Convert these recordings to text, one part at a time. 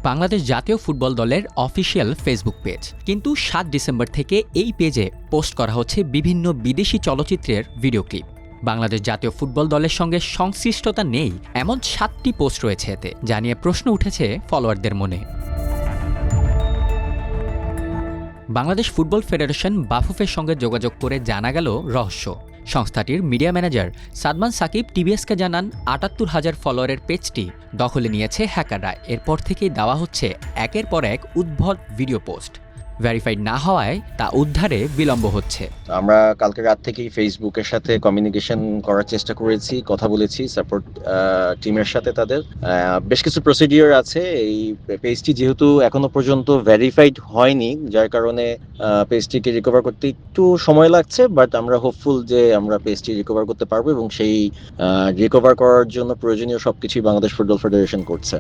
বাংলাদেশ জাতীয় ফুটবল দলের official Facebook page, কিন্তু ৭ ডিসেম্বর থেকে এই পেজে পোস্ট করা হচ্ছে বিভিন্ন বিদেশি চলচ্চিত্রের ভিডিও ক্লিপ। বাংলাদেশ জাতীয় ফুটবল দলের সঙ্গে সংশ্লিষ্টতা নেই এমন ৭টি পোস্ট রয়েছে এতে, যা নিয়ে প্রশ্ন উঠেছে ফলোয়ারদের মনে। বাংলাদেশ ফুটবল ফেডারেশন বাফুফের সঙ্গে যোগাযোগ করে জানা গেল রহস্য। সংস্থাটির মিডিয়া ম্যানেজার সাদমান সাকিব টিবিএসকে জানান ৭৮,০০০ ফলোয়ারের পেজটি দখলে নিয়েছে হ্যাকাররা। এরপর থেকেই দেওয়া হচ্ছে একের পর এক উদ্ভট ভিডিও পোস্ট। ভেরিফাইড না হওয়ায় তা উদ্ধারে বিলম্ব হচ্ছে। আমরা কালকে রাত থেকেই ফেসবুকের সাথে কমিউনিকেশন করার চেষ্টা করেছি, কথা বলেছি সাপোর্ট টিমের সাথে। তাদের বেশ কিছু প্রসিডিওর আছে। এই পেজটি যেহেতু এখনো পর্যন্ত ভেরিফাইড হয়নি, যার কারণে পেজটিকে রিকভার করতে একটু সময় লাগছে, বাট আমরা হোপফুল যে আমরা পেজটি রিকভার করতে পারবো এবং সেই রিকভার করার জন্য প্রয়োজনীয় সবকিছুই বাংলাদেশ ফুটবল ফেডারেশন করছে।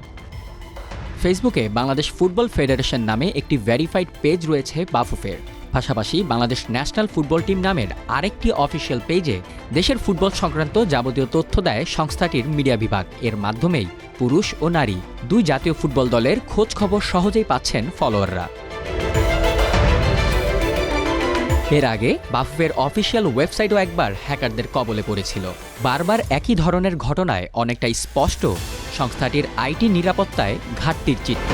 ফেসবুকে বাংলাদেশ ফুটবল ফেডারেশন নামে একটি ভেরিফাইড পেজ রয়েছে বাফুফের। পাশাপাশি বাংলাদেশ ন্যাশনাল ফুটবল টিম নামের আরেকটি অফিসিয়াল পেজে দেশের ফুটবল সংক্রান্ত যাবতীয় তথ্য দেয় সংস্থাটির মিডিয়া বিভাগ। এর মাধ্যমেই পুরুষ ও নারী দুই জাতীয় ফুটবল দলের খোঁজ খবর সহজেই পাচ্ছেন ফলোয়াররা। এর আগে বাফুফের অফিসিয়াল ওয়েবসাইটও একবার হ্যাকারদের কবলে পড়েছিল। বারবার একই ধরনের ঘটনায় অনেকটাই স্পষ্ট সংস্থাটির আইটি নিরাপত্তায় ঘাটতির চিত্র।